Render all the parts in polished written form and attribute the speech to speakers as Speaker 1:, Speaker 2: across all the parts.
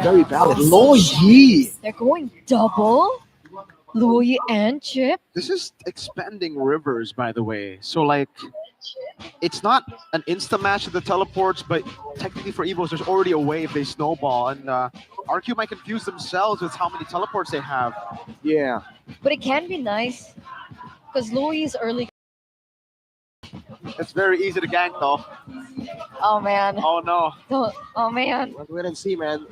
Speaker 1: Very valid. Lo Yi.
Speaker 2: They're going double. Louis and Chip.
Speaker 3: This is expanding rivers, by the way. So like, it's not an insta match of the teleports, but technically for Evos, there's already a way if they snowball, and RQ might confuse themselves with how many teleports they have.
Speaker 1: Yeah.
Speaker 2: But it can be nice because Louis is early.
Speaker 3: It's very easy to gank though.
Speaker 2: Oh man.
Speaker 3: Oh no.
Speaker 2: Oh man.
Speaker 1: Let's wait and see, man.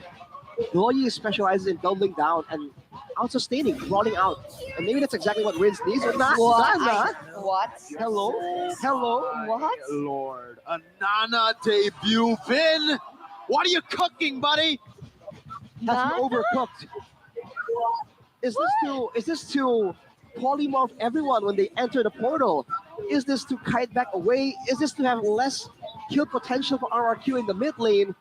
Speaker 1: Lo Yi specializes in doubling down and out-sustaining, rolling out. And maybe that's exactly what Rince needs. Or not. Zaza.
Speaker 2: What?
Speaker 1: Hello? Hello?
Speaker 2: What?
Speaker 3: Lord. A Nana debut, Vin! What are you cooking, buddy?
Speaker 1: That's overcooked. Is this to polymorph everyone when they enter the portal? Is this to kite back away? Is this to have less kill potential for RRQ in the mid lane?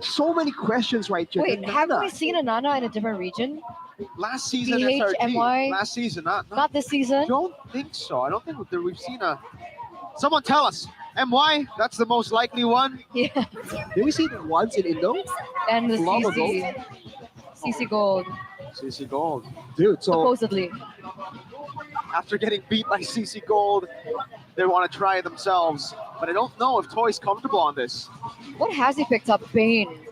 Speaker 1: So many questions right here.
Speaker 2: Wait, haven't we seen a Nana in a different region?
Speaker 3: Last season,
Speaker 2: PH,
Speaker 3: SRG.
Speaker 2: MY?
Speaker 3: Last season,
Speaker 2: Not this
Speaker 3: I
Speaker 2: season.
Speaker 3: don't think so. I don't think that we've seen a... Someone tell us. MY, that's the most likely one.
Speaker 2: Yeah.
Speaker 1: Did we see it once in Indo?
Speaker 2: And the
Speaker 1: Long
Speaker 2: CC. CC Gold,
Speaker 3: CC Gold.
Speaker 1: Dude, so
Speaker 2: supposedly.
Speaker 3: After getting beat by CC Gold, they want to try it themselves. But I don't know if Toy's comfortable on this.
Speaker 2: What has he picked up? Bane.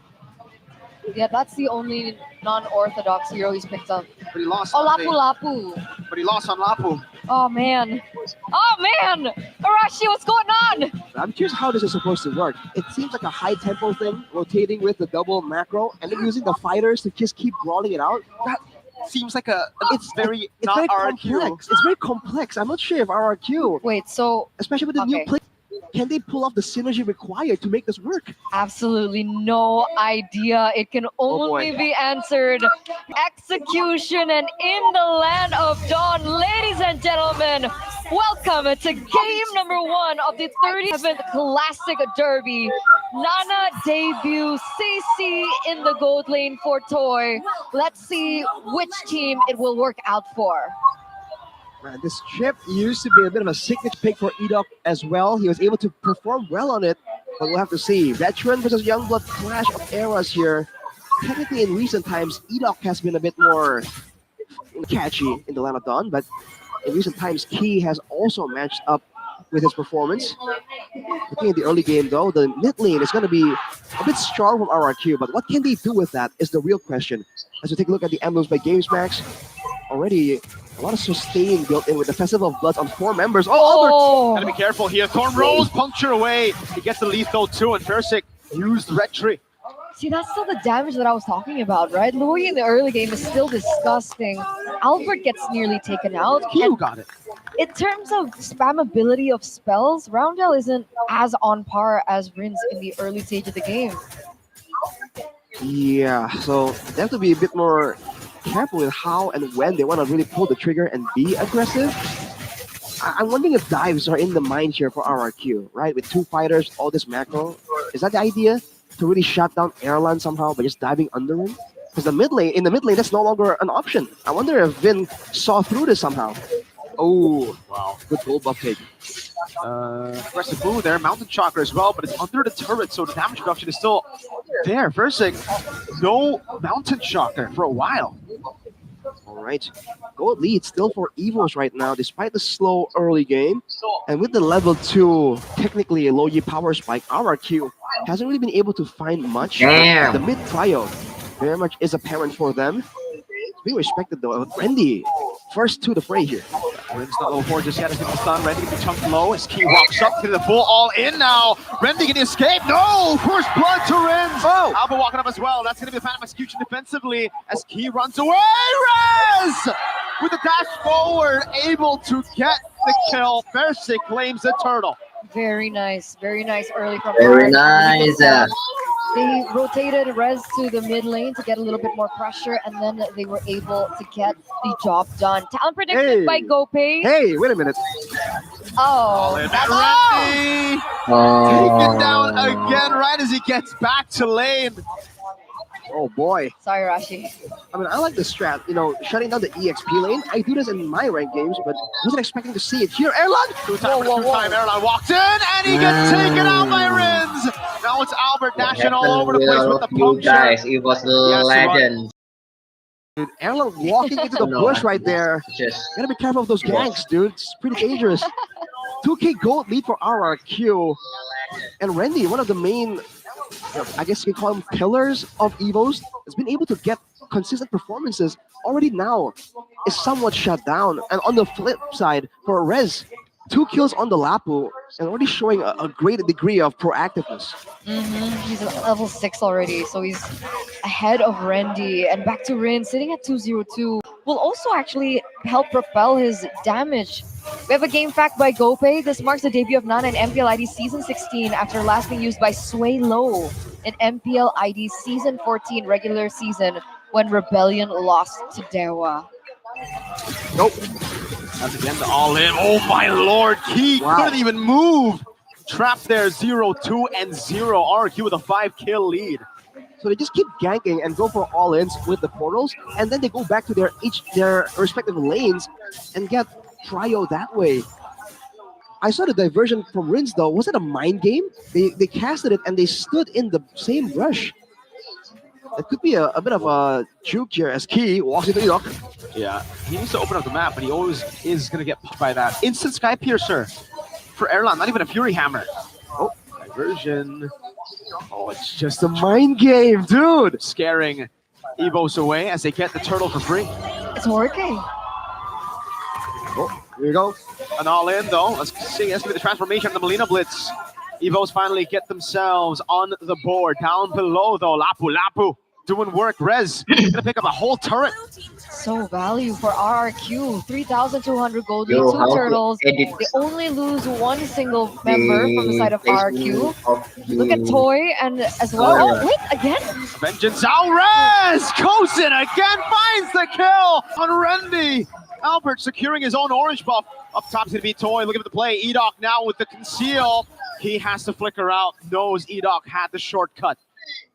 Speaker 2: Yeah, that's the only non-orthodox hero he's picked up.
Speaker 3: But he lost
Speaker 2: Oh,
Speaker 3: on
Speaker 2: Lapu Lapu.
Speaker 3: But he lost on Lapu.
Speaker 2: Oh man. Oh man! Arashi, what's going on?
Speaker 1: I'm curious how this is supposed to work. It seems like a high tempo thing, rotating with the double macro, and then using the fighters to just keep brawling it out.
Speaker 3: That seems like it's very
Speaker 1: It's
Speaker 3: not
Speaker 1: very
Speaker 3: RRQ.
Speaker 1: complex. It's very complex. I'm not sure if RRQ,
Speaker 2: Wait, so
Speaker 1: especially with the new
Speaker 2: Okay.
Speaker 1: play, can they pull off the synergy required to make this work?
Speaker 2: absolutely no idea. It can only be answered execution and in the land of dawn. Ladies and gentlemen, welcome to game number 1 of the 37th Classic Derby. Nana debut CC in the gold lane for Toy. Let's see which team it will work out for.
Speaker 1: Man, this chip used to be a bit of a signature pick for Edok as well. He was able to perform well on it, but we'll have to see. Veteran versus Youngblood clash of eras here. Technically, in recent times, Edok has been a bit more catchy in the Land of Dawn, but in recent times, Key has also matched up with his performance. Looking at the early game, though, the mid lane is going to be a bit strong from RRQ, but what can they do with that is the real question. As we take a look at the emblems by GamesMax, already a lot of sustain built in with the Festival of Bloods on 4 members. Oh,
Speaker 3: Gotta be careful here. Thorn rolls, puncture away. He gets the lethal too, and Persik used Retry.
Speaker 2: See, that's still the damage that I was talking about, right? Louis in the early game is still disgusting. Albert gets nearly taken out.
Speaker 3: You
Speaker 2: And
Speaker 3: got it.
Speaker 2: in terms of spammability of spells, Roundel isn't as on par as Rince in the early stage of the game.
Speaker 1: yeah. So they have to be a bit more careful with how and when they want to really pull the trigger and be aggressive. I'm wondering if dives are in the mind here for RRQ, right? With 2 fighters, all this macro. Is that the idea? To really shut down Airline somehow by just diving under him? Because in the mid lane, that's no longer an option. I wonder if Vin saw through this somehow. Oh,
Speaker 3: Wow.
Speaker 1: good gold buff take.
Speaker 3: Aggressive move there. Mountain Chakra as well, but it's under the turret, so the damage reduction is still there. Persik, no Mountain Chakra for a while.
Speaker 1: All right. Gold lead still for EVOS right now, despite the slow early game. And with the level 2, technically a Lo Yi power spike, RRQ hasn't really been able to find much.
Speaker 4: Damn.
Speaker 1: The mid trio very much is apparent for them. Being respected though. Randy, first to the fray here.
Speaker 3: Rin's not level 4 just yet. As the stun. Rendy gets chunked low as Key walks up to the full all in now. Rendy can escape. No! First blood to Rin's.
Speaker 1: Oh!
Speaker 3: Alba walking up as well. That's going to be a phantom execution defensively as Key runs away. Rez! With the dash forward, able to get the kill. Persik claims the turtle.
Speaker 2: Very nice early from
Speaker 4: Very
Speaker 2: RRQ.
Speaker 4: nice.
Speaker 2: They rotated Rez to the mid lane to get a little bit more pressure, and then they were able to get the job done. Talent predicted
Speaker 1: Hey.
Speaker 2: by GoPay.
Speaker 1: Hey, wait a minute.
Speaker 2: Oh,
Speaker 3: And
Speaker 2: that's
Speaker 3: Rendy taken down again right as he gets back to lane.
Speaker 1: Oh boy.
Speaker 2: Sorry, Rashi.
Speaker 1: I mean, I like the strat, shutting down the EXP lane. I do this in my ranked games, but wasn't expecting to see it here. Airline!
Speaker 3: Two time, Airline walks in, and he gets taken out by Rins. Now now it's Albert
Speaker 4: What
Speaker 3: dashing all
Speaker 4: happened
Speaker 3: over the
Speaker 4: with
Speaker 3: place
Speaker 4: all
Speaker 3: with
Speaker 4: of
Speaker 3: the
Speaker 4: you
Speaker 3: puncture.
Speaker 4: guys? It was legend.
Speaker 1: Dude, Erlan walking into the
Speaker 4: No,
Speaker 1: bush right there.
Speaker 4: just
Speaker 1: Gotta be careful of those
Speaker 4: it was
Speaker 1: ganks, dude. It's pretty dangerous. 2K gold lead for RRQ. And Randy, one of the main, I guess you can call him pillars of EVOS, has been able to get consistent performances. Already now is somewhat shut down. And on the flip side, for Rez, 2 kills on the Lapu and already showing a great degree of proactiveness.
Speaker 2: He's at level 6 already, so he's ahead of Randy. And back to Rin, sitting at 202, will also actually help propel his damage. We have a game fact by GoPay. This marks the debut of Nana in MPL ID Season 16 after last being used by Sway Low in MPL ID Season 14 regular season when Rebellion lost to Dewa.
Speaker 1: Nope.
Speaker 3: That's again the all-in. Oh my lord, Key
Speaker 1: Wow.
Speaker 3: couldn't even move. Trapped there, 0-2 and 0. RQ with a 5-kill lead.
Speaker 1: So they just keep ganking and go for all-ins with the portals, and then they go back to their respective lanes and get trio that way. I saw the diversion from Rins though. Was it a mind game? They casted it and they stood in the same rush. It could be a bit of a juke here as Key walks into Enoch.
Speaker 3: Yeah, he needs to open up the map, but he always is going to get pushed by that. Instant Sky Piercer for Erlan, not even a Fury Hammer. Oh, diversion.
Speaker 1: Oh, it's just a mind game, dude.
Speaker 3: Scaring EVOS away as they get the turtle for free.
Speaker 2: It's working.
Speaker 1: Oh, here you go.
Speaker 3: An all-in though. Let's see. That's going to be the transformation of the Molina Blitz. EVOS finally get themselves on the board. Down below though, Lapu doing work. Rez gonna pick up a whole turret.
Speaker 2: So value for RRQ. 3,200 gold,
Speaker 4: Yo,
Speaker 2: 2
Speaker 4: how to
Speaker 2: turtles.
Speaker 4: edit
Speaker 2: They only lose 1 single member from the side of RRQ.
Speaker 4: of
Speaker 2: Look at
Speaker 4: the-
Speaker 2: Toy and as well. Oh, wait, again?
Speaker 3: Vengeance Alrez goes in again, finds the kill on Randy. Albert securing his own orange buff. Up top's gonna be Toy. Looking for the play. Edoc now with the conceal. He has to flicker out. Knows Edoc had the shortcut.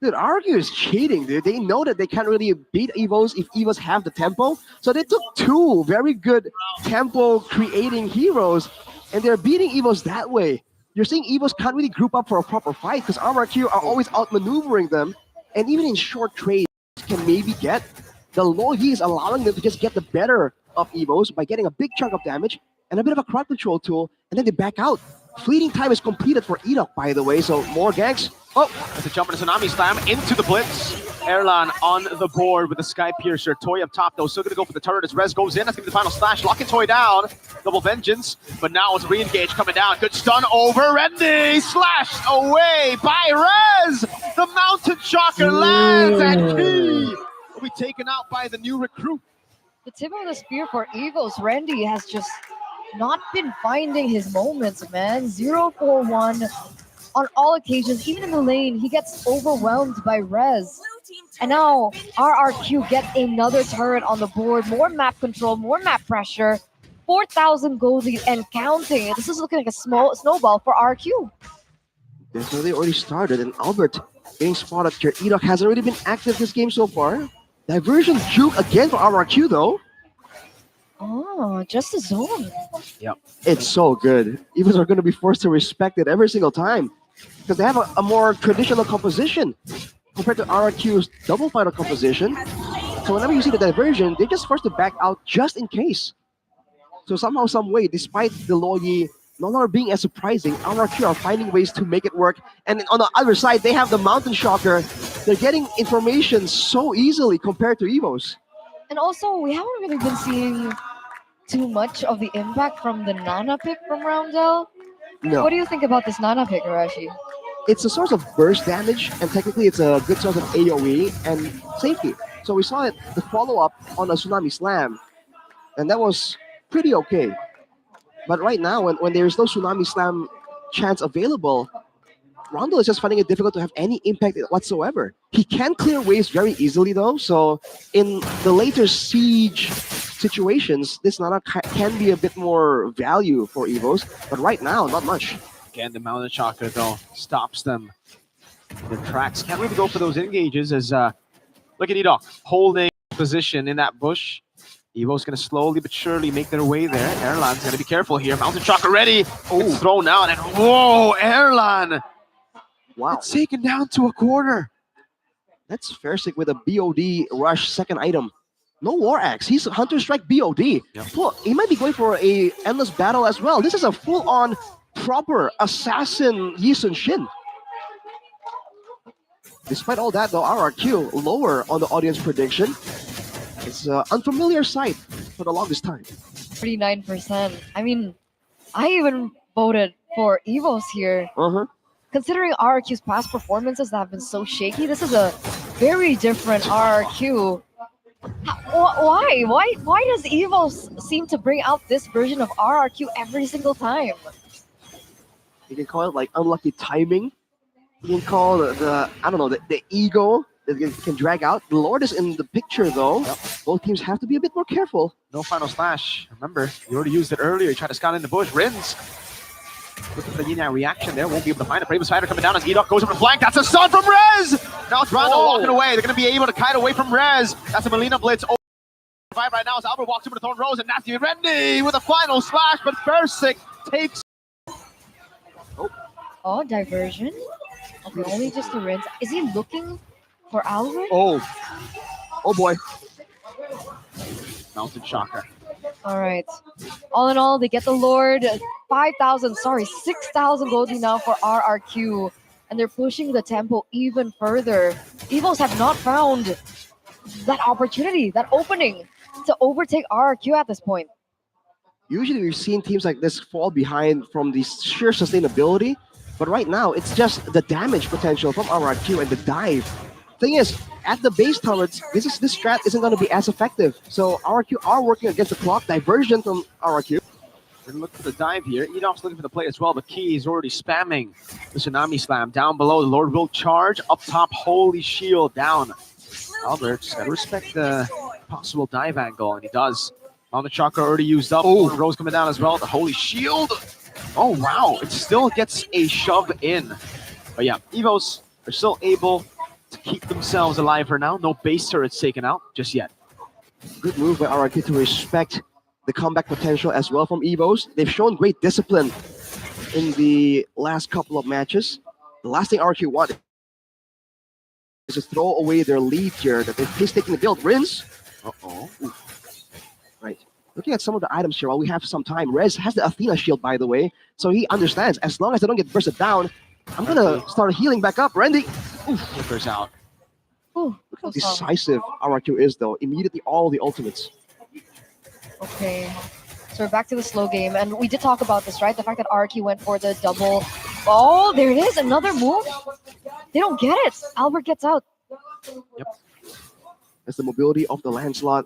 Speaker 1: Dude, RRQ is cheating, dude. They know that they can't really beat EVOS if EVOS have the tempo. So they took 2 very good tempo creating heroes, and they're beating EVOS that way. You're seeing EVOS can't really group up for a proper fight because RRQ are always outmaneuvering them, and even in short trades can maybe get. The low heat is allowing them to just get the better of EVOS by getting a big chunk of damage and a bit of a crowd control tool, and then they back out. Fleeting time is completed for Edoc, by the way, so more ganks. Oh,
Speaker 3: As a jump and a tsunami slam into the blitz. Erlan on the board with the Sky Piercer. Toy up top though, still gonna go for the turret as Rez goes in. That's gonna be the final slash. Locking Toy down. Double vengeance. But now it's re-engage coming down. Good stun over Randy. Slashed away by Rez. The mountain shocker lands and Key will be taken out by the new recruit.
Speaker 2: The tip of the spear for EVOS. Randy has just not been finding his moments, man. 0-4-1 on all occasions. Even in the lane, he gets overwhelmed by Rez. And now RRQ get another turret on the board. More map control, more map pressure. 4,000 gold lead and counting. This is looking like a small snowball for RRQ.
Speaker 1: that's where they already started, and Albert getting spotted here. Edoc hasn't really been active this game so far. Diversion juke again for RRQ though.
Speaker 2: Oh, just a zone.
Speaker 1: It's so good. EVOS are going to be forced to respect it every single time because they have a more traditional composition compared to RRQ's double fighter composition. So whenever you see the diversion, they're just forced to back out just in case. So somehow, some way, despite the Loyi no longer being as surprising, RRQ are finding ways to make it work. And on the other side, they have the Mountain Shocker. They're getting information so easily compared to EVOS.
Speaker 2: And also, we haven't really been seeing too much of the impact from the Nana pick from Roundel.
Speaker 1: No.
Speaker 2: What do you think about this Nana pick, Arashi?
Speaker 1: It's a source of burst damage, and technically it's a good source of AoE and safety. So we saw it, the follow-up on a Tsunami Slam, and that was pretty okay. But right now, when there's no Tsunami Slam chance available, Rondo is just finding it difficult to have any impact whatsoever. He can clear waves very easily though, so in the later siege situations, this Nana can be a bit more value for EVOS, but right now, not much.
Speaker 3: Again, the Mountain Shocker though stops them. The tracks can't really go for those engages as look at Edoc holding position in that bush. EVO's gonna slowly but surely make their way there. Erlan's gonna be careful here. Mountain Shocker ready. It's thrown out and whoa, Erlan
Speaker 1: Wow.
Speaker 3: It's taken down to a quarter.
Speaker 1: That's Fersic with a BOD rush second item. No War Axe. He's Hunter Strike BOD.
Speaker 3: Yep.
Speaker 1: Well, he might be going for a endless battle as well. This is a full-on proper assassin Yi Sun Shin. Despite all that, though, RRQ lower on the audience prediction. It's an unfamiliar sight for the longest time.
Speaker 2: 39%. I mean, I even voted for EVOS here.
Speaker 1: Uh-huh.
Speaker 2: Considering RRQ's past performances that have been so shaky, this is a very different RRQ. Why does EVOS seem to bring out this version of RRQ every single time?
Speaker 1: You can call it like unlucky timing. You can call the I don't know, the ego that can drag out. The Lord is in the picture though.
Speaker 3: Yep.
Speaker 1: Both teams have to be a bit more careful.
Speaker 3: No final slash. Remember, you already used it earlier. You tried to scout in the bush. Rins. Look at the yin reaction there. Won't be able to find it. Bravest Fighter coming down as Edok goes over the flank. That's a stun from Rez! Now it's Rondo walking away. They're going to be able to kite away from Rez. That's a Melina Blitz. Right now as Albert walks over the Thorn Rose and Nasty Rendy with a final slash, but Fersic takes.
Speaker 2: Oh, diversion. Okay, only just the rinse. Is he looking for Albert?
Speaker 1: Oh boy.
Speaker 3: Mountain Shocker.
Speaker 2: All right. All in all, they get the Lord. 6,000 gold now for RRQ. And they're pushing the tempo even further. EVOS have not found that opportunity, that opening to overtake RRQ at this point.
Speaker 1: Usually we've seen teams like this fall behind from the sheer sustainability, but right now it's just the damage potential from RRQ and the dive. Thing is, at the base turrets, this strat isn't going to be as effective. So RRQ are working against the clock. Diversion from RRQ.
Speaker 3: We're going to look for the dive here. Edok's looking for the play as well, but Key is already spamming the Tsunami Slam. Down below, the Lord will charge. Up top, Holy Shield down. Albert's got to respect the possible dive angle, and he does. Mountain Chakra already used up. Oh, Rose coming down as well. The Holy Shield. Oh, wow. It still gets a shove in. But yeah, EVOS are still able to keep themselves alive for now. No base turrets taken out just yet.
Speaker 1: Good move by RRQ to respect the comeback potential as well from EVOS. They've shown great discipline in the last couple of matches. The last thing RRQ wanted is to throw away their lead here that they've taking the build. Rinse.
Speaker 3: Uh-oh.
Speaker 1: Right. Looking at some of the items here while we have some time. Rez has the Athena shield, by the way, so he understands as long as I don't get bursted down, I'm gonna start healing back up. Randy.
Speaker 3: Flickers out.
Speaker 2: Ooh,
Speaker 1: Look how decisive RRQ is, though. Immediately all the ultimates.
Speaker 2: okay. So we're back to the slow game, and we did talk about this, right? The fact that RRQ went for the double. Oh, there it is, another move. They don't get it. Albert gets out.
Speaker 3: Yep.
Speaker 1: That's the mobility of the Lancelot.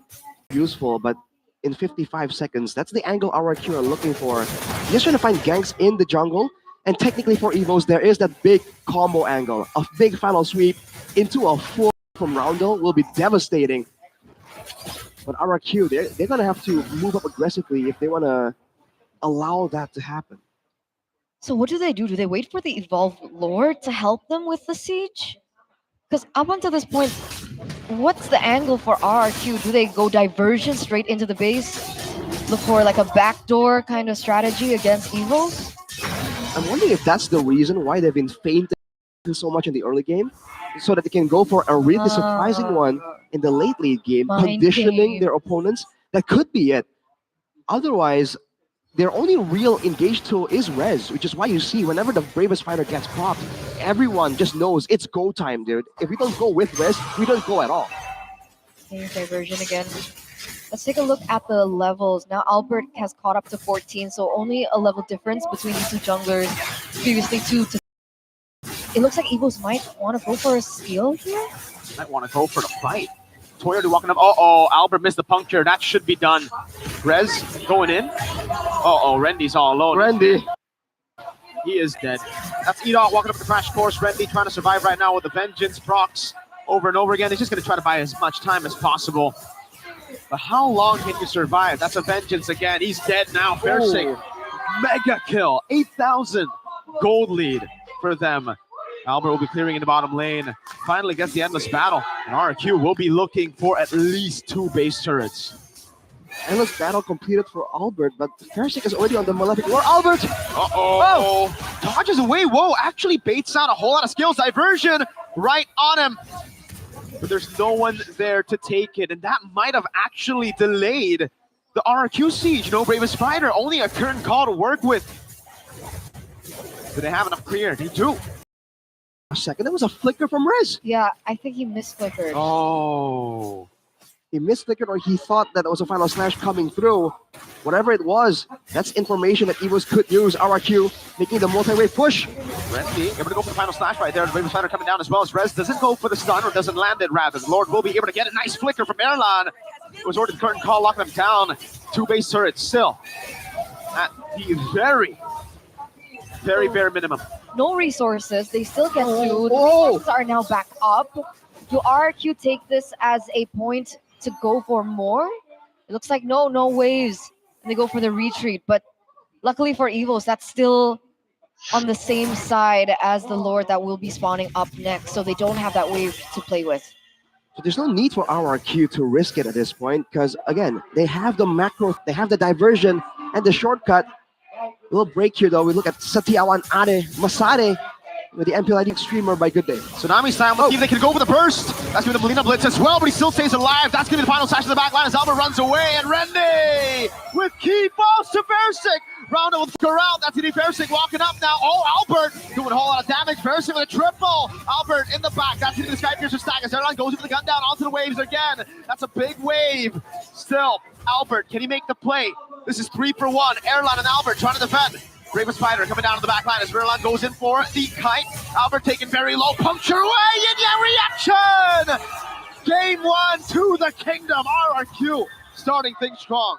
Speaker 1: Useful, but in 55 seconds, that's the angle RRQ are looking for. Just trying to find ganks in the jungle, and technically for EVOS, there is that big combo angle. A big final sweep into a full from Roundel will be devastating. But RRQ, they're going to have to move up aggressively if they want to allow that to happen.
Speaker 2: So what do? Do they wait for the Evolved Lord to help them with the siege? Because up until this point, what's the angle for RRQ? Do they go diversion straight into the base? Look for like a backdoor kind of strategy against EVOS?
Speaker 1: I'm wondering if that's the reason why they've been fainting so much in the early game, so that they can go for a really surprising one in the late game, conditioning their opponents. That could be it. Otherwise, their only real engaged tool is Rez, which is why you see whenever the Bravest Fighter gets popped, everyone just knows it's go time, dude. If we don't go with Rez, we don't go at all.
Speaker 2: Okay, diversion again. Let's take a look at the levels. Now Albert has caught up to 14, so only a level difference between these two junglers. Previously 2 to... It looks like EVOS might want to go for a steal here.
Speaker 3: Might want to go for the fight. Toy already walking up. Uh-oh, Albert missed the puncture. That should be done. Rez going in. Uh-oh, Rendy's all alone.
Speaker 1: Randy.
Speaker 3: He is dead. That's Edok walking up the crash course. Rendy trying to survive right now with the vengeance procs over and over again. He's just going to try to buy as much time as possible. But how long can you survive? That's a vengeance again. He's dead now. Fersic. Mega kill. 8,000 gold lead for them. Albert will be clearing in the bottom lane. Finally gets the endless battle. And RRQ will be looking for at least 2 base turrets.
Speaker 1: Endless battle completed for Albert, but Fersic is already on the Malefic War. Albert!
Speaker 3: Uh-oh. dodges away. Whoa, actually baits out a whole lot of skills. Diversion right on him. But there's no one there to take it. And that might have actually delayed the RRQ siege. No Bravest Spider, only a current call to work with. Do they have enough clear? They do.
Speaker 1: A second, there was a flicker from Riz.
Speaker 2: Yeah, I think he misflickered.
Speaker 3: Oh.
Speaker 1: He misflickered, or he thought that it was a final slash coming through. Whatever it was, that's information that EVOS could use. RRQ making the multi-wave push.
Speaker 3: Renzi able to go for the final slash right there. The Bravest Spider coming down as well as Rez doesn't go for the stun, or doesn't land it rather. The Lord will be able to get a nice flicker from Erlan. It was ordered the current call, locking him down. 2 base turrets still at the very bare minimum.
Speaker 2: No resources. They still get through. The
Speaker 1: Oh.
Speaker 2: resources are now back up. Do RRQ take this as a point to go for more? It looks like no waves. And they go for the retreat. But luckily for EVOS, that's still on the same side as the Lord that will be spawning up next. So they don't have that wave to play with.
Speaker 1: So there's no need for RRQ to risk it at this point, because again, they have the macro, they have the diversion and the shortcut. A little break here though. We look at Satyawan Ade Masade with the MPLID streamer by Good Day.
Speaker 3: Tsunami style, let's see if they can go for the burst. That's going to Melina Blitz as well, but he still stays alive. That's going to be the final slash in the back line as Albert runs away. And Rende with key balls to Versik. Round with Corral. That's going to be Versik walking up now. Oh, Albert doing a whole lot of damage. Versik with a triple. Albert in the back. That's going to be the Sky Piercer stack as Airline goes with the gun down onto the waves again. That's a big wave. Still, Albert, can he make the play? This is 3 for 1. Airline and Albert trying to defend. Bravest Spider coming down to the back line as Verlon goes in for the kite. Albert taking very low, puncture away, and yeah, reaction! Game 1 to the kingdom. RRQ starting things strong.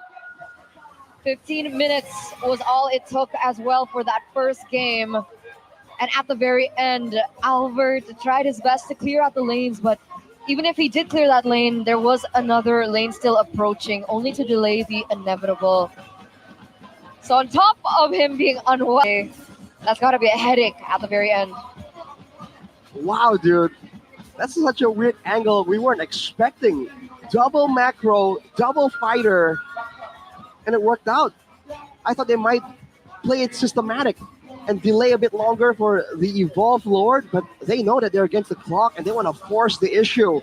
Speaker 2: 15 minutes was all it took as well for that first game. And at the very end, Albert tried his best to clear out the lanes, but even if he did clear that lane, there was another lane still approaching, only to delay the inevitable. So on top of him being unwell, that's got to be a headache at the very end.
Speaker 1: Wow, dude. That's such a weird angle we weren't expecting. Double macro, double fighter, and it worked out. I thought they might play it systematic and delay a bit longer for the Evolve Lord, but they know that they're against the clock and they want to force the issue.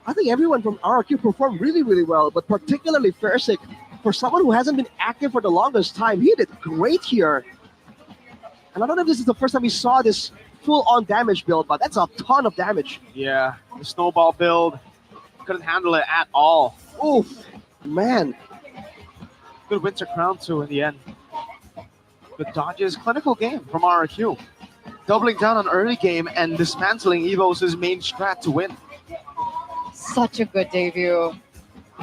Speaker 1: I think everyone from RRQ performed really, really well, but particularly Versik, for someone who hasn't been active for the longest time, he did great here. And I don't know if this is the first time we saw this full-on damage build, but that's a ton of damage.
Speaker 3: Yeah, the snowball build couldn't handle it at all.
Speaker 1: Oof, man.
Speaker 3: Good Winter Crown too in the end. But dodges, clinical game from RRQ. Doubling down on early game and dismantling EVOS' main strat to win.
Speaker 2: Such a good debut.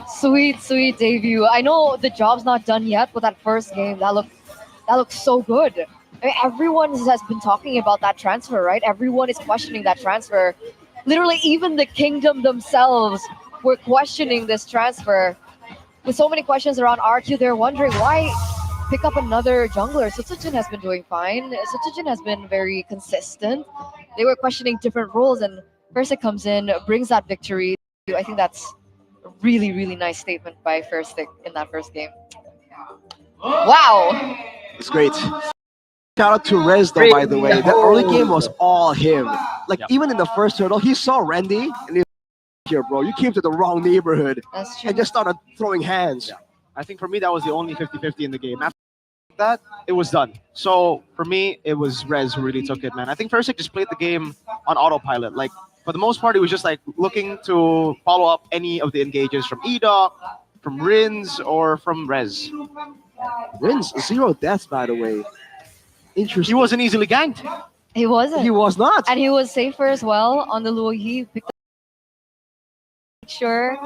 Speaker 2: Sweet debut. I know the job's not done yet, but that first game, that looked so good. I mean, everyone has been talking about that transfer, right? Everyone is questioning that transfer. Literally, even the Kingdom themselves were questioning this transfer. With so many questions around RQ, they're wondering why pick up another jungler. Sutsujin has been doing fine. Sutsujin has been very consistent. They were questioning different roles, and Versik comes in, brings that victory. I think that's a really, really nice statement by Versik in that first game. Wow!
Speaker 1: It's great. Shout out to Rez though, by the way. That early game was all him. Like, even in the first hurdle, he saw Randy and he was here, bro. You came to the wrong neighborhood.
Speaker 2: That's true.
Speaker 1: And just started throwing hands.
Speaker 3: Yeah. I think for me, that was the only 50-50 in the game. After that, it was done. So for me, it was Rez who really took it, man. I think Versik just played the game on autopilot. Like, for the most part, he was just like looking to follow up any of the engages from Edoc, from Rins, or from Rez.
Speaker 1: Rins, 0 deaths, by the way. Interesting.
Speaker 3: He wasn't easily ganked.
Speaker 2: He wasn't.
Speaker 1: He was not.
Speaker 2: And he was safer as well on the Luo Yi. Picked up sure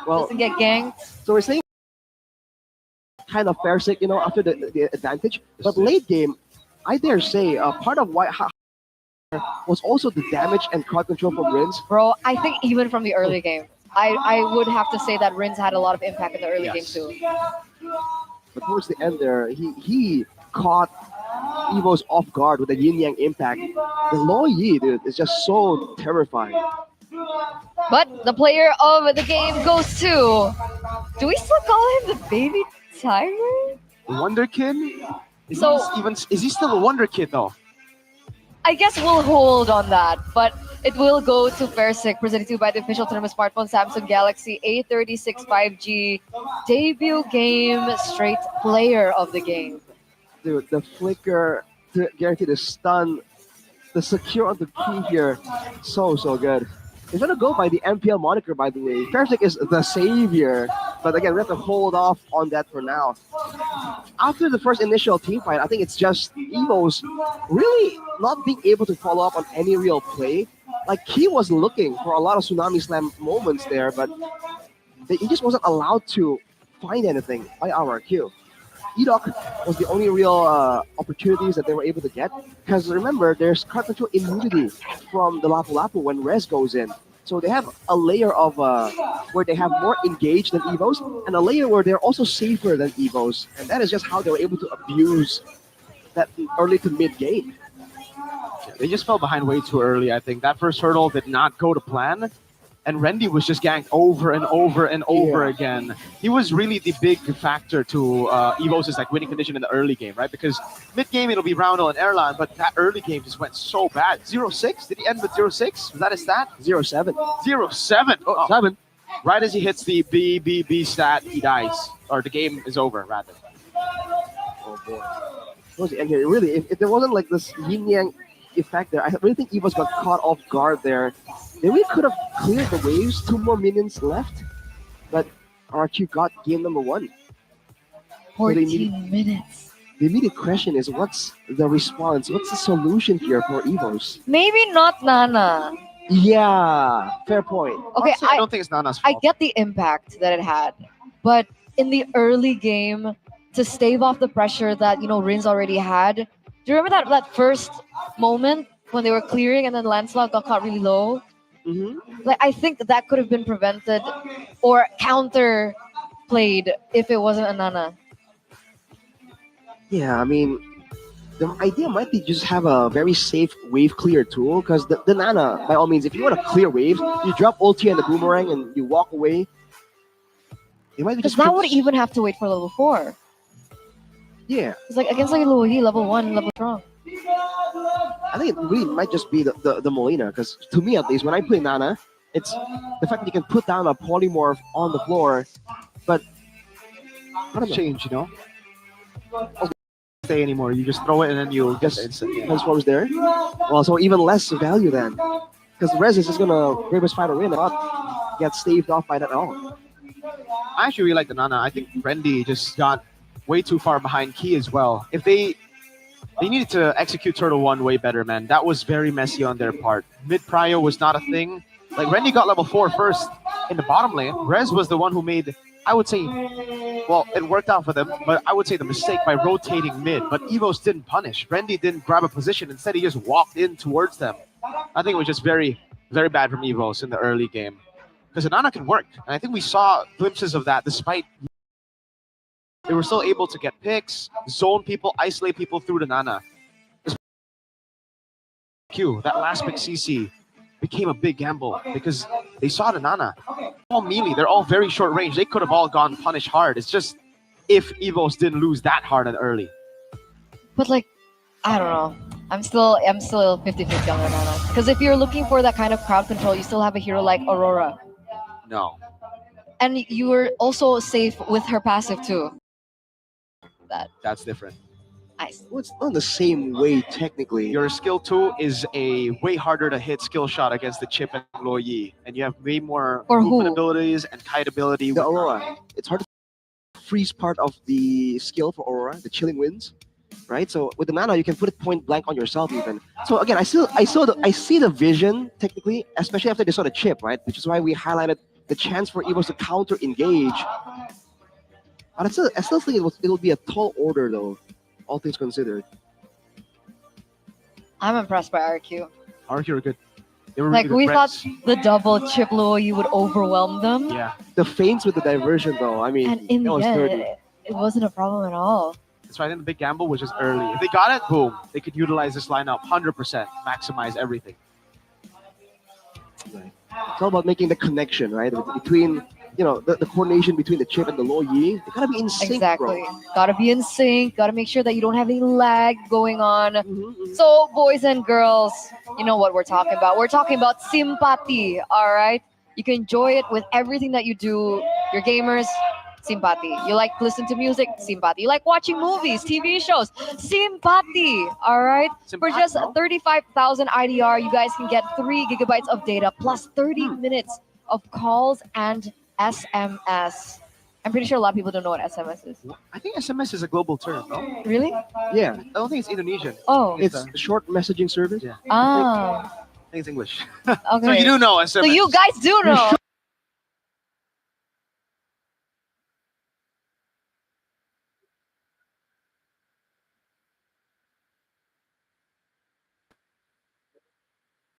Speaker 1: Well,
Speaker 2: doesn't get ganked.
Speaker 1: so we're saying kind of Versik, you know, after the advantage. But late game, I dare say, part of why was also the damage and crowd control from Rins.
Speaker 2: Bro, I think even from the early game, I would have to say that Rins had a lot of impact in the early game too.
Speaker 1: But towards the end there, he caught EVOS off guard with a yin yang impact. The Lo Yi, dude, is just so terrifying.
Speaker 2: But the player of the game goes to, do we still call him the baby tiger?
Speaker 3: Wonderkin? Is he still a wonder kid though?
Speaker 2: I guess we'll hold on that, but it will go to Persic, presented to you by the official tournament smartphone Samsung Galaxy A36 5G debut game, straight player of the game.
Speaker 1: Dude, the flicker to guarantee the stun, the secure on the key here, so good. He's gonna go by the MPL moniker, by the way. Persic is the savior, but again, we have to hold off on that for now. After the first initial team fight, I think it's just EVOS really not being able to follow up on any real play. Like, he was looking for a lot of Tsunami Slam moments there, but he just wasn't allowed to find anything by RRQ. EDOC was the only real opportunities that they were able to get. Because remember, there's card control immunity from the Lapu Lapu when Res goes in. So they have a layer of where they have more engaged than EVOS, and a layer where they're also safer than EVOS. And that is just how they were able to abuse that early to mid game.
Speaker 3: Yeah, they just fell behind way too early, I think. That first hurdle did not go to plan. And Rendy was just ganked over and over and over again. He was really the big factor to EVOS' like winning condition in the early game, right? Because mid-game it'll be Roundel and Airline, but that early game just went so bad. 0-6? Did he end with 0-6? Was that his stat?
Speaker 1: 0-7.
Speaker 3: 0-7. Oh, 7. Right as he hits the B stat, he dies. Or the game is over, rather.
Speaker 1: Oh boy. Towards the end here, really, if there wasn't like this yin-yang effect there, I really think EVOS got caught off guard there. They really could have cleared the waves, 2 more minions left, but RRQ got game number 1.
Speaker 2: 14 minutes.
Speaker 1: The immediate question is, what's the response? What's the solution here for EVOS?
Speaker 2: Maybe not Nana.
Speaker 1: Yeah, fair point.
Speaker 2: Okay,
Speaker 3: Honestly, I don't think it's Nana's fault.
Speaker 2: I get the impact that it had, but in the early game, to stave off the pressure that Rin's already had, do you remember that first moment when they were clearing and then Lancelot got caught really low?
Speaker 1: Mm-hmm.
Speaker 2: Like, I think that could have been prevented or counter played if it wasn't a Nana.
Speaker 1: Yeah, I mean, the idea might be just have a very safe wave clear tool, because the Nana, by all means, if you want to clear waves, you drop ulti and the boomerang and you walk away. It might be
Speaker 2: Because
Speaker 1: just
Speaker 2: that would even have to wait for level 4.
Speaker 1: Yeah,
Speaker 2: It's like against like Luoyi, level 1, level strong.
Speaker 1: I think it really might just be the Molina, because to me at least, when I play Nana, it's the fact that you can put down a polymorph on the floor, but I don't know.
Speaker 3: Change, stay anymore. You just throw it and then you
Speaker 1: Just
Speaker 3: instantly.
Speaker 1: transforms there. Well, so even less value then, because Rez is just gonna Bravest Fighter win and not get staved off by that at all.
Speaker 3: I actually really like the Nana. I think Rendy just got way too far behind Key as well. If they needed to execute Turtle 1 way better, man. That was very messy on their part. Mid prio was not a thing. Like, Rendy got level 4 first in the bottom lane. Rez was the one who made, I would say, well, it worked out for them, but I would say the mistake by rotating mid. But EVOS didn't punish. Rendy didn't grab a position. Instead, he just walked in towards them. I think it was just very, very bad from EVOS in the early game. Because Nana can work. And I think we saw glimpses of that despite they were still able to get picks, zone people, isolate people through the Nana. Q, that last pick CC became a big gamble because they saw the Nana. All melee, they're all very short range. They could have all gone punish hard. It's just if EVOS didn't lose that hard and early.
Speaker 2: But like, I don't know. I'm still 50-50 on the Nana. Because if you're looking for that kind of crowd control, you still have a hero like Aurora.
Speaker 3: No.
Speaker 2: And you were also safe with her passive too.
Speaker 3: That's different.
Speaker 2: Nice.
Speaker 1: Well, it's not the same way technically.
Speaker 3: Your skill 2 is a way harder to hit skill shot against the Chip and Luoyi. And you have way more
Speaker 2: Or
Speaker 3: movement
Speaker 2: who?
Speaker 3: abilities and kite ability.
Speaker 1: The Aurora, it's hard to freeze part of the skill for Aurora, the chilling winds, right? So with the Nana, you can put it point blank on yourself even. So again, I see the vision technically, especially after they saw the chip, right? Which is why we highlighted the chance for EVOS to counter engage. But I still think it'll be a tall order though, all things considered.
Speaker 2: I'm impressed by RQ.
Speaker 3: RQ are good. They were
Speaker 2: Like,
Speaker 3: really
Speaker 2: we
Speaker 3: good
Speaker 2: thought
Speaker 3: friends.
Speaker 2: the double chip Luoyi would overwhelm them.
Speaker 3: Yeah.
Speaker 1: The feints with the diversion though, I mean,
Speaker 2: And in
Speaker 1: that
Speaker 2: the
Speaker 1: was
Speaker 2: end,
Speaker 1: dirty.
Speaker 2: it wasn't a problem at all.
Speaker 3: That's why I think the big gamble was just early. If they got it, boom. They could utilize this lineup 100%, maximize everything.
Speaker 1: It's all about making the connection, right? Between the coordination between the chip and the low yi. They gotta be in sync,
Speaker 2: Exactly.
Speaker 1: bro.
Speaker 2: Gotta be in sync. Gotta make sure that you don't have any lag going on.
Speaker 1: Mhm.
Speaker 2: So, boys and girls, you know what we're talking about. We're talking about simpati, all right? You can enjoy it with everything that you do. You're gamers, simpati. You like to listen to music, simpati. You like watching movies, TV shows, simpati, all right? For
Speaker 3: Simpati,
Speaker 2: just
Speaker 3: bro.
Speaker 2: 35,000 IDR, you guys can get 3 gigabytes of data plus 30 minutes of calls and SMS. I'm pretty sure a lot of people don't know what SMS is.
Speaker 3: I think SMS is a global term, no?
Speaker 2: Really?
Speaker 1: Yeah,
Speaker 3: I don't think it's Indonesian.
Speaker 2: Oh.
Speaker 1: it's a short messaging service.
Speaker 3: Yeah.
Speaker 2: Ah.
Speaker 3: I think it's English.
Speaker 2: Okay.
Speaker 3: So you do know SMS.
Speaker 2: So you guys do know.